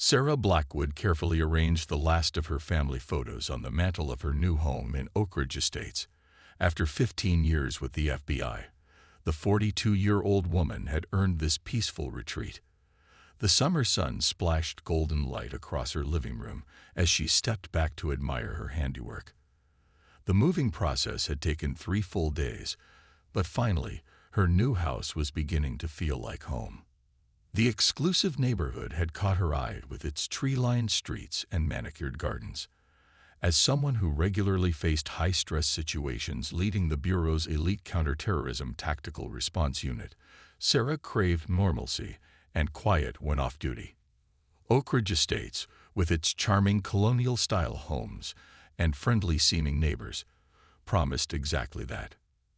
Sarah Blackwood carefully arranged the last of her family photos on the mantel of her new home in Oak Ridge Estates. After 15 years with the FBI, the 42-year-old woman had earned this peaceful retreat. The summer sun splashed golden light across her living room as she stepped back to admire her handiwork. The moving process had taken 3 full days, but finally, her new house was beginning to feel like home. The exclusive neighborhood had caught her eye with its tree-lined streets and manicured gardens. As someone who regularly faced high-stress situations leading the Bureau's elite counterterrorism tactical response unit, Sarah craved normalcy and quiet when off-duty. Oak Ridge Estates, with its charming colonial-style homes and friendly-seeming neighbors, promised exactly that.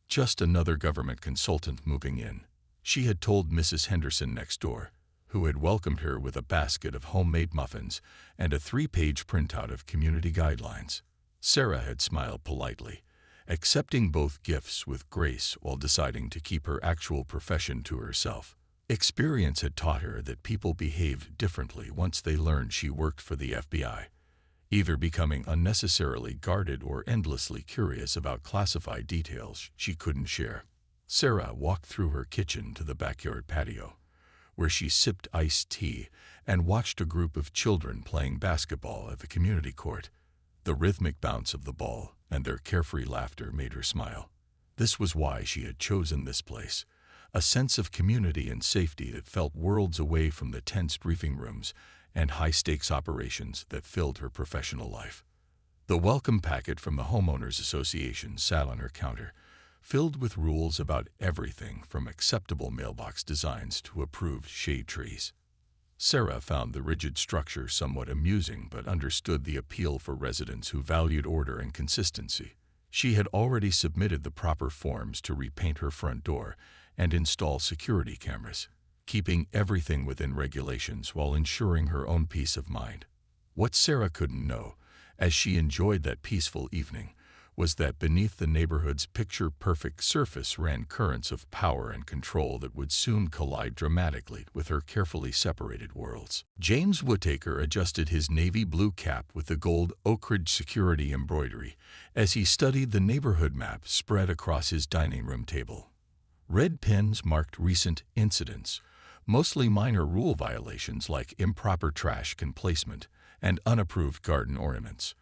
Just another government consultant moving in, she had told Mrs. Henderson next door, who had welcomed her with a basket of homemade muffins and a 3-page printout of community guidelines. Sarah had smiled politely, accepting both gifts with grace while deciding to keep her actual profession to herself. Experience had taught her that people behaved differently once they learned she worked for the FBI, either becoming unnecessarily guarded or endlessly curious about classified details she couldn't share. Sarah walked through her kitchen to the backyard patio, where she sipped iced tea and watched a group of children playing basketball at the community court. The rhythmic bounce of the ball and their carefree laughter made her smile. This was why she had chosen this place, a sense of community and safety that felt worlds away from the tense briefing rooms and high-stakes operations that filled her professional life. The welcome packet from the Homeowners Association sat on her counter, filled with rules about everything from acceptable mailbox designs to approved shade trees. Sarah found the rigid structure somewhat amusing but understood the appeal for residents who valued order and consistency. She had already submitted the proper forms to repaint her front door and install security cameras, keeping everything within regulations while ensuring her own peace of mind. What Sarah couldn't know, as she enjoyed that peaceful evening, was that beneath the neighborhood's picture-perfect surface ran currents of power and control that would soon collide dramatically with her carefully separated worlds. James Whittaker adjusted his navy blue cap with the gold Oak Ridge security embroidery as he studied the neighborhood map spread across his dining room table. Red pins marked recent incidents, mostly minor rule violations like improper trash can placement and unapproved garden ornaments.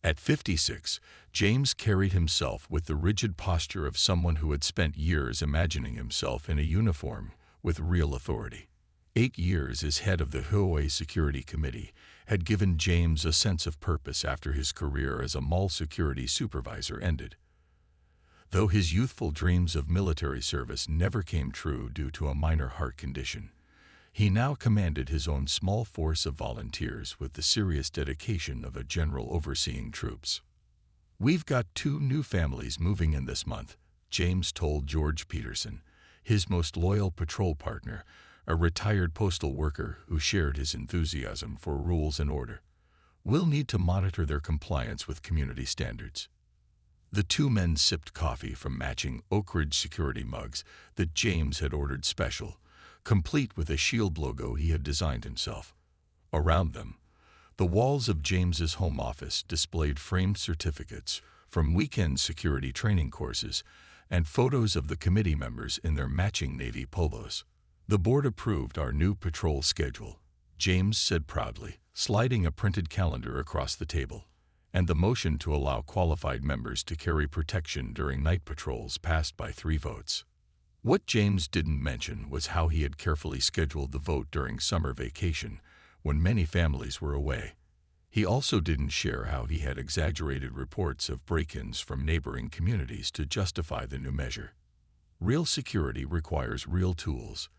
At 56, James carried himself with the rigid posture of someone who had spent years imagining himself in a uniform with real authority. 8 years as head of the HOA Security Committee had given James a sense of purpose after his career as a mall security supervisor ended. Though his youthful dreams of military service never came true due to a minor heart condition, he now commanded his own small force of volunteers with the serious dedication of a general overseeing troops. "We've got 2 new families moving in this month," James told George Peterson, his most loyal patrol partner, a retired postal worker who shared his enthusiasm for rules and order. "We'll need to monitor their compliance with community standards." The 2 men sipped coffee from matching Oak Ridge security mugs that James had ordered special, complete with a shield logo he had designed himself. Around them, the walls of James's home office displayed framed certificates from weekend security training courses and photos of the committee members in their matching navy polos. "The board approved our new patrol schedule," James said proudly, sliding a printed calendar across the table, and the motion to allow qualified members to carry protection during night patrols passed by 3 votes. What James didn't mention was how he had carefully scheduled the vote during summer vacation, when many families were away. He also didn't share how he had exaggerated reports of break-ins from neighboring communities to justify the new measure. Real security requires real tools.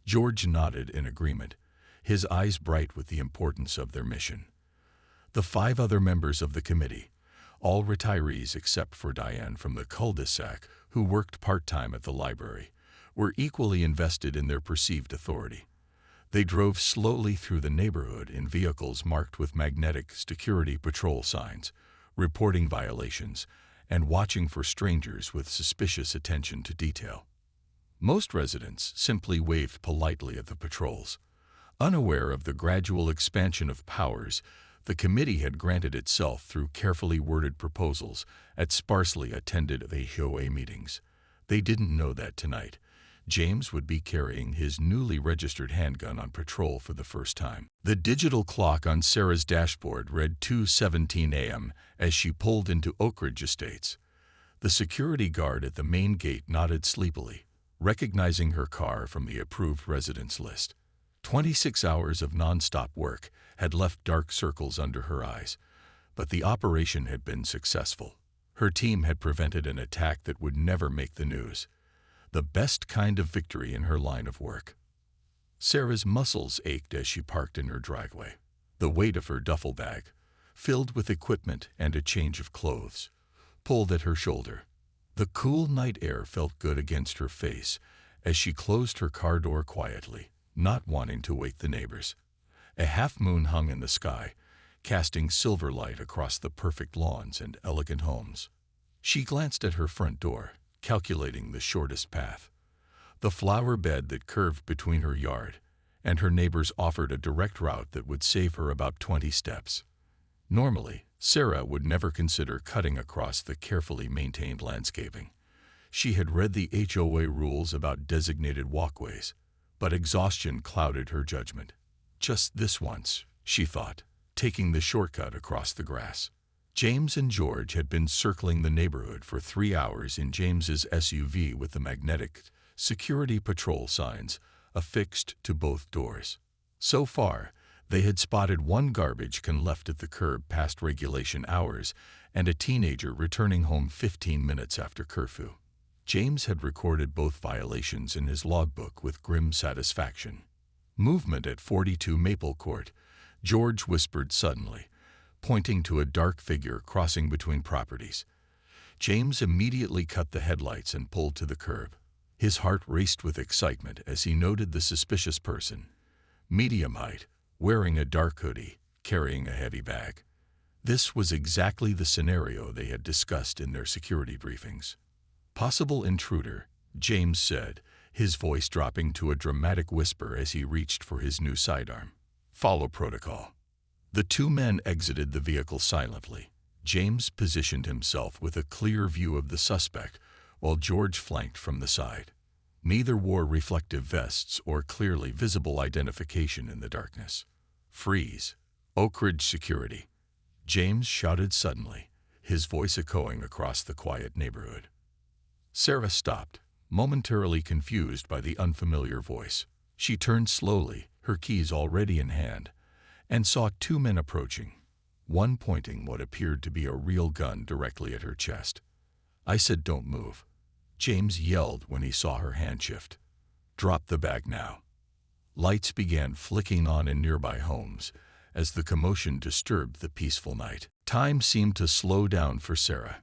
George nodded in agreement, his eyes bright with the importance of their mission. The 5 other members of the committee, all retirees except for Diane from the cul-de-sac, who worked part-time at the library, were equally invested in their perceived authority. They drove slowly through the neighborhood in vehicles marked with magnetic security patrol signs, reporting violations, and watching for strangers with suspicious attention to detail. Most residents simply waved politely at the patrols, Unaware of the gradual expansion of powers, the committee had granted itself through carefully worded proposals at sparsely attended HOA meetings. They didn't know that tonight, James would be carrying his newly registered handgun on patrol for the first time. The digital clock on Sarah's dashboard read 2:17 a.m. as she pulled into Oak Ridge Estates. The security guard at the main gate nodded sleepily, recognizing her car from the approved residence list. 26 hours of non-stop work had left dark circles under her eyes, but the operation had been successful. Her team had prevented an attack that would never make the news. The best kind of victory in her line of work. Sarah's muscles ached as she parked in her driveway. The weight of her duffel bag, filled with equipment and a change of clothes, pulled at her shoulder. The cool night air felt good against her face as she closed her car door quietly, not wanting to wake the neighbors. A half-moon hung in the sky, casting silver light across the perfect lawns and elegant homes. She glanced at her front door, calculating the shortest path. The flower bed that curved between her yard and her neighbors offered a direct route that would save her about 20 steps. Normally, Sarah would never consider cutting across the carefully maintained landscaping. She had read the HOA rules about designated walkways, but exhaustion clouded her judgment. Just this once, she thought, taking the shortcut across the grass. James and George had been circling the neighborhood for 3 hours in James's SUV with the magnetic security patrol signs affixed to both doors. So far, they had spotted one garbage can left at the curb past regulation hours and a teenager returning home 15 minutes after curfew. James had recorded both violations in his logbook with grim satisfaction. Movement at 42 Maple Court, George whispered suddenly, pointing to a dark figure crossing between properties. James immediately cut the headlights and pulled to the curb. His heart raced with excitement as he noted the suspicious person. Medium height, wearing a dark hoodie, carrying a heavy bag. This was exactly the scenario they had discussed in their security briefings. Possible intruder, James said, his voice dropping to a dramatic whisper as he reached for his new sidearm. Follow protocol. The two men exited the vehicle silently. James positioned himself with a clear view of the suspect, while George flanked from the side. Neither wore reflective vests or clearly visible identification in the darkness. Freeze. Oak Ridge Security. James shouted suddenly, his voice echoing across the quiet neighborhood. Sarah stopped, momentarily confused by the unfamiliar voice. She turned slowly, her keys already in hand, and saw two men approaching, one pointing what appeared to be a real gun directly at her chest. I said, "Don't move," James yelled when he saw her hand shift. "Drop the bag now." Lights began flicking on in nearby homes as the commotion disturbed the peaceful night. Time seemed to slow down for Sarah.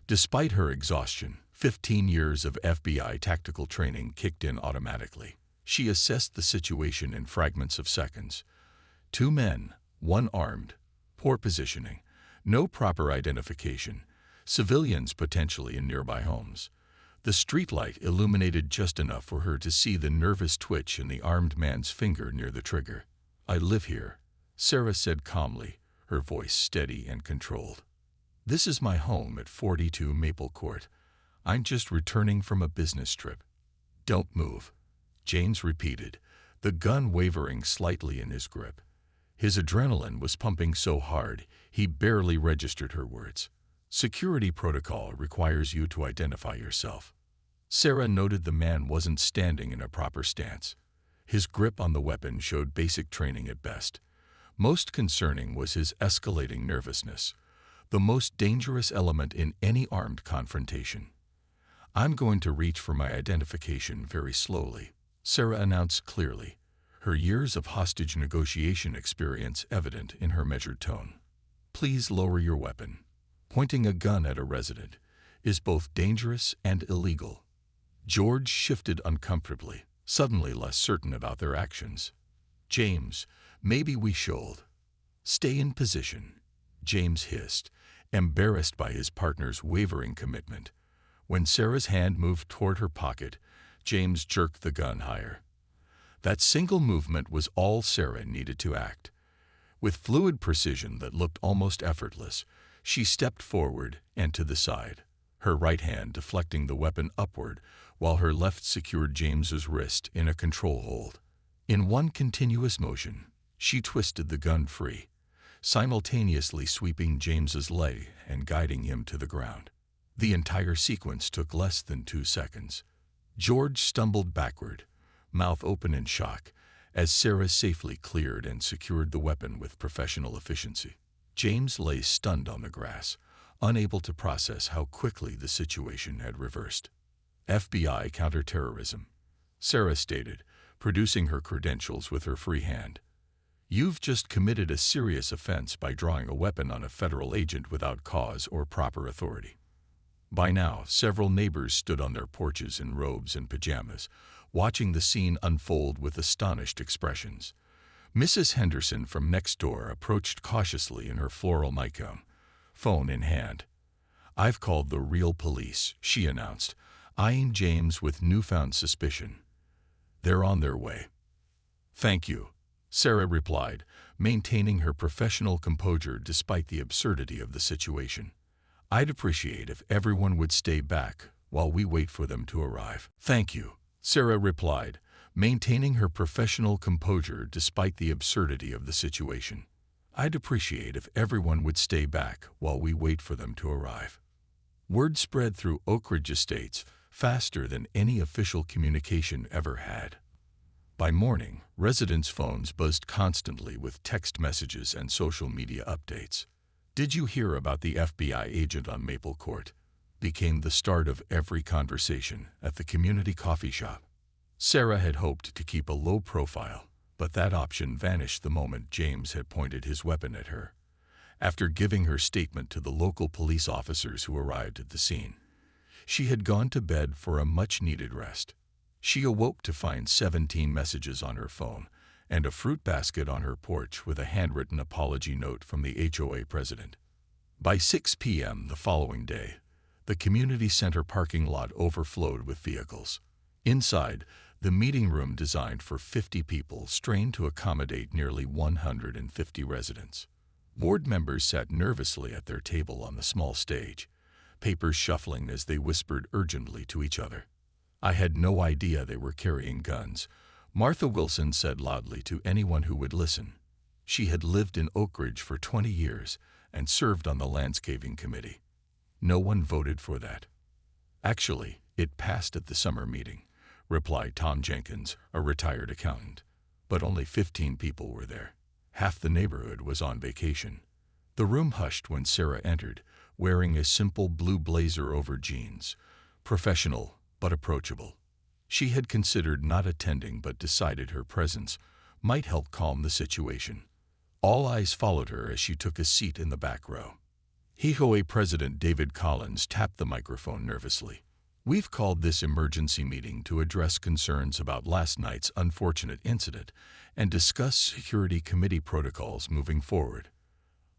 Despite her exhaustion, 15 years of FBI tactical training kicked in automatically. She assessed the situation in fragments of seconds. Two men, one armed, poor positioning, no proper identification, civilians potentially in nearby homes. The streetlight illuminated just enough for her to see the nervous twitch in the armed man's finger near the trigger. "I live here," Sarah said calmly, her voice steady and controlled. "This is my home at 42 Maple Court. I'm just returning from a business trip." "Don't move," James repeated, the gun wavering slightly in his grip. His adrenaline was pumping so hard, he barely registered her words. "Security protocol requires you to identify yourself." Sarah noted the man wasn't standing in a proper stance. His grip on the weapon showed basic training at best. Most concerning was his escalating nervousness, the most dangerous element in any armed confrontation. "I'm going to reach for my identification very slowly," Sarah announced clearly, her years of hostage negotiation experience evident in her measured tone. "Please lower your weapon. Pointing a gun at a resident is both dangerous and illegal." George shifted uncomfortably, suddenly less certain about their actions. "James, maybe we should." "Stay in position," James hissed, embarrassed by his partner's wavering commitment. When Sarah's hand moved toward her pocket, James jerked the gun higher. That single movement was all Sarah needed to act. With fluid precision that looked almost effortless, she stepped forward and to the side, her right hand deflecting the weapon upward while her left secured James's wrist in a control hold. In one continuous motion, she twisted the gun free, simultaneously sweeping James's leg and guiding him to the ground. The entire sequence took less than 2 seconds. George stumbled backward, mouth open in shock, as Sarah safely cleared and secured the weapon with professional efficiency. James lay stunned on the grass, unable to process how quickly the situation had reversed. FBI counterterrorism, Sarah stated, producing her credentials with her free hand. You've just committed a serious offense by drawing a weapon on a federal agent without cause or proper authority. By now, several neighbors stood on their porches in robes and pajamas, watching the scene unfold with astonished expressions. Mrs. Henderson from next door approached cautiously in her floral nightgown, phone in hand. "I've called the real police," she announced, eyeing James with newfound suspicion. "They're on their way." "Thank you," Sarah replied, maintaining her professional composure despite the absurdity of the situation. "I'd appreciate if everyone would stay back while we wait for them to arrive." "Thank you," Sarah replied, maintaining her professional composure despite the absurdity of the situation. "I'd appreciate if everyone would stay back while we wait for them to arrive." Word spread through Oak Ridge Estates faster than any official communication ever had. By morning, residents' phones buzzed constantly with text messages and social media updates. "Did you hear about the FBI agent on Maple Court?" became the start of every conversation at the community coffee shop. Sarah had hoped to keep a low profile, but that option vanished the moment James had pointed his weapon at her. After giving her statement to the local police officers who arrived at the scene, she had gone to bed for a much-needed rest. She awoke to find 17 messages on her phone and a fruit basket on her porch with a handwritten apology note from the HOA president. By 6 p.m. the following day, the community center parking lot overflowed with vehicles. Inside, the meeting room designed for 50 people strained to accommodate nearly 150 residents. Board members sat nervously at their table on the small stage, papers shuffling as they whispered urgently to each other. "I had no idea they were carrying guns," Martha Wilson said loudly to anyone who would listen. She had lived in Oak Ridge for 20 years and served on the landscaping committee. "No one voted for that." "Actually, it passed at the summer meeting," replied Tom Jenkins, a retired accountant. "But only 15 people were there. Half the neighborhood was on vacation." The room hushed when Sarah entered, wearing a simple blue blazer over jeans, professional but approachable. She had considered not attending but decided her presence might help calm the situation. All eyes followed her as she took a seat in the back row. HOA President David Collins tapped the microphone nervously. "We've called this emergency meeting to address concerns about last night's unfortunate incident and discuss security committee protocols moving forward."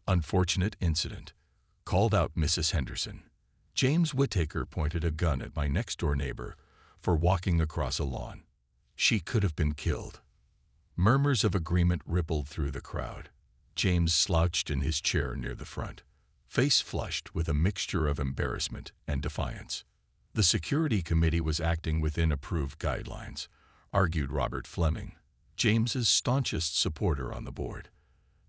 "Unfortunate incident," called out Mrs. Henderson. "James Whittaker pointed a gun at my next-door neighbor for walking across a lawn. She could have been killed." Murmurs of agreement rippled through the crowd. James slouched in his chair near the front, face flushed with a mixture of embarrassment and defiance. "The security committee was acting within approved guidelines," argued Robert Fleming, James's staunchest supporter on the board.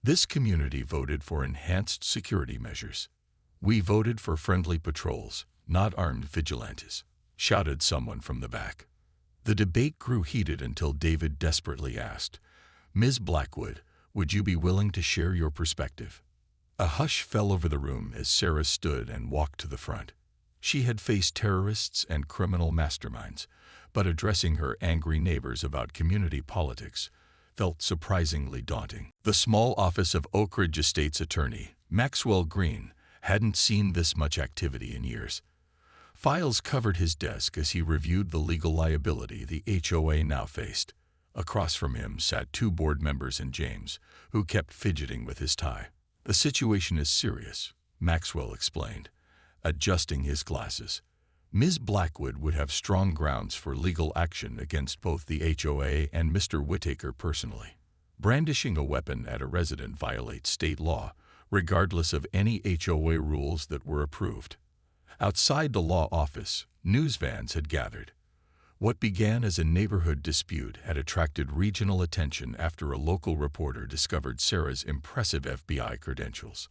"This community voted for enhanced security measures. We voted for friendly patrols, not armed vigilantes," shouted someone from the back. The debate grew heated until David desperately asked, "Ms. Blackwood, would you be willing to share your perspective?" A hush fell over the room as Sarah stood and walked to the front. She had faced terrorists and criminal masterminds, but addressing her angry neighbors about community politics felt surprisingly daunting. The small office of Oak Ridge Estates attorney, Maxwell Green, hadn't seen this much activity in years. Files covered his desk as he reviewed the legal liability the HOA now faced. Across from him sat 2 board members and James, who kept fidgeting with his tie. "The situation is serious," Maxwell explained, adjusting his glasses. Ms. Blackwood would have strong grounds for legal action against both the HOA and Mr. Whittaker personally. Brandishing a weapon at a resident violates state law, regardless of any HOA rules that were approved. Outside the law office, news vans had gathered. What began as a neighborhood dispute had attracted regional attention after a local reporter discovered Sarah's impressive FBI credentials.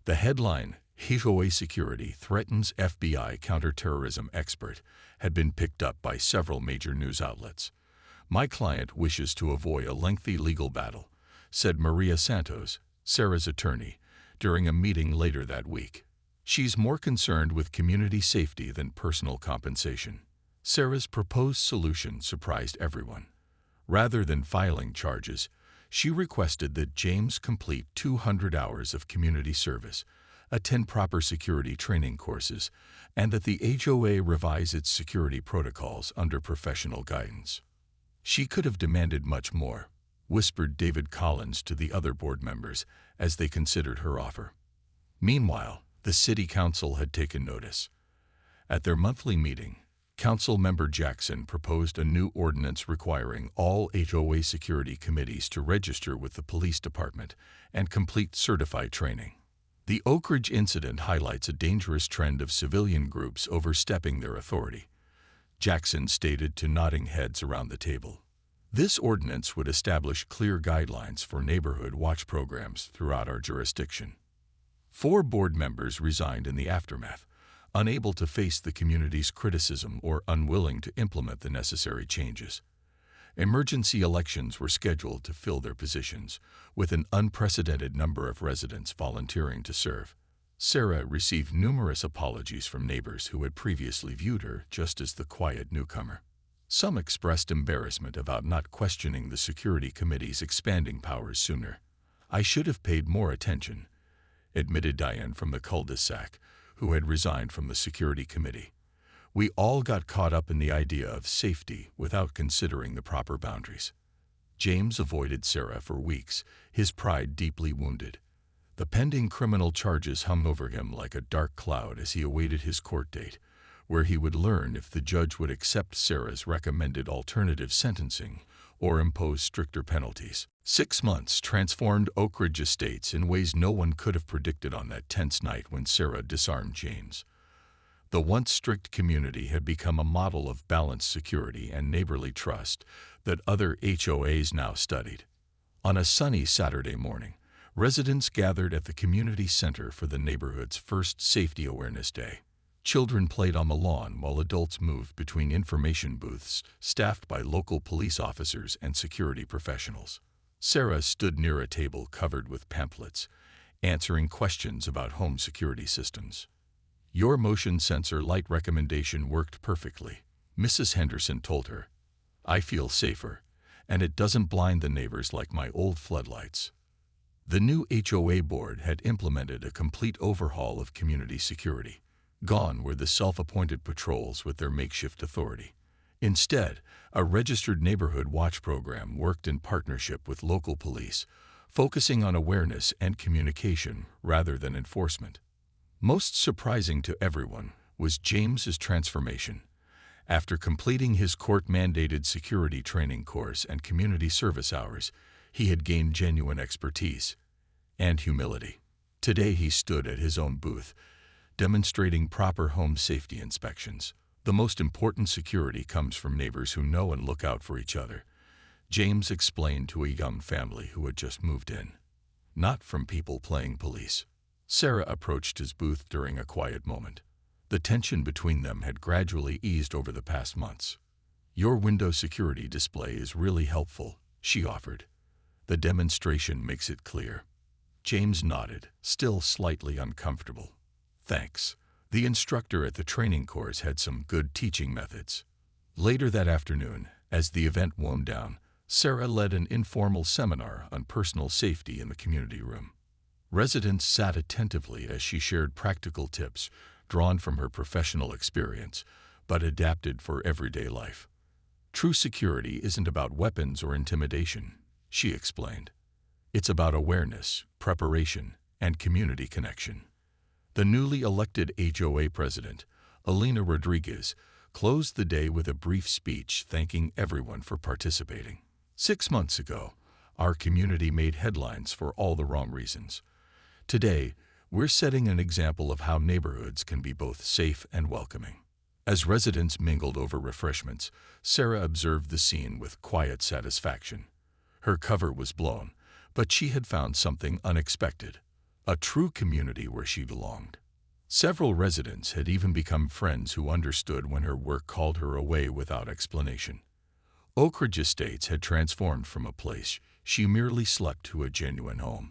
The headline, "HOA Security Threatens FBI Counterterrorism Expert," had been picked up by several major news outlets. "My client wishes to avoid a lengthy legal battle," said Maria Santos, Sarah's attorney, during a meeting later that week. "She's more concerned with community safety than personal compensation." Sarah's proposed solution surprised everyone. Rather than filing charges, she requested that James complete 200 hours of community service, attend proper security training courses, and that the HOA revise its security protocols under professional guidance. "She could have demanded much more," whispered David Collins to the other board members as they considered her offer. Meanwhile, the city council had taken notice. At their monthly meeting, Council Member Jackson proposed a new ordinance requiring all HOA security committees to register with the police department and complete certified training. The Oak Ridge incident highlights a dangerous trend of civilian groups overstepping their authority, Jackson stated to nodding heads around the table. This ordinance would establish clear guidelines for neighborhood watch programs throughout our jurisdiction. 4 board members resigned in the aftermath, unable to face the community's criticism or unwilling to implement the necessary changes. Emergency elections were scheduled to fill their positions, with an unprecedented number of residents volunteering to serve. Sarah received numerous apologies from neighbors who had previously viewed her just as the quiet newcomer. Some expressed embarrassment about not questioning the security committee's expanding powers sooner. "I should have paid more attention," admitted Diane from the cul-de-sac, who had resigned from the security committee. "We all got caught up in the idea of safety without considering the proper boundaries." James avoided Sarah for weeks, his pride deeply wounded. The pending criminal charges hung over him like a dark cloud as he awaited his court date, where he would learn if the judge would accept Sarah's recommended alternative sentencing or impose stricter penalties. 6 months transformed Oak Ridge Estates in ways no one could have predicted on that tense night when Sarah disarmed James. The once strict community had become a model of balanced security and neighborly trust that other HOAs now studied. On a sunny Saturday morning, residents gathered at the community center for the neighborhood's first Safety Awareness Day. Children played on the lawn while adults moved between information booths staffed by local police officers and security professionals. Sarah stood near a table covered with pamphlets, answering questions about home security systems. "Your motion sensor light recommendation worked perfectly," Mrs. Henderson told her. "I feel safer, and it doesn't blind the neighbors like my old floodlights." The new HOA board had implemented a complete overhaul of community security. Gone were the self-appointed patrols with their makeshift authority. Instead, a registered neighborhood watch program worked in partnership with local police, focusing on awareness and communication rather than enforcement. Most surprising to everyone was James's transformation. After completing his court-mandated security training course and community service hours, he had gained genuine expertise and humility. Today he stood at his own booth, demonstrating proper home safety inspections. "The most important security comes from neighbors who know and look out for each other," James explained to a young family who had just moved in. "Not from people playing police." Sarah approached his booth during a quiet moment. The tension between them had gradually eased over the past months. "Your window security display is really helpful," she offered. "The demonstration makes it clear." James nodded, still slightly uncomfortable. "Thanks." The instructor at the training course had some good teaching methods. Later that afternoon, as the event wound down, Sarah led an informal seminar on personal safety in the community room. Residents sat attentively as she shared practical tips drawn from her professional experience, but adapted for everyday life. "True security isn't about weapons or intimidation," she explained. "It's about awareness, preparation, and community connection." The newly elected HOA president, Alina Rodriguez closed the day with a brief speech thanking everyone for participating. 6 months ago, our community made headlines for all the wrong reasons. Today, we're setting an example of how neighborhoods can be both safe and welcoming. As residents mingled over refreshments, Sarah observed the scene with quiet satisfaction. Her cover was blown, but she had found something unexpected, a true community where she belonged. Several residents had even become friends who understood when her work called her away without explanation. Oak Ridge Estates had transformed from a place she merely slept to a genuine home.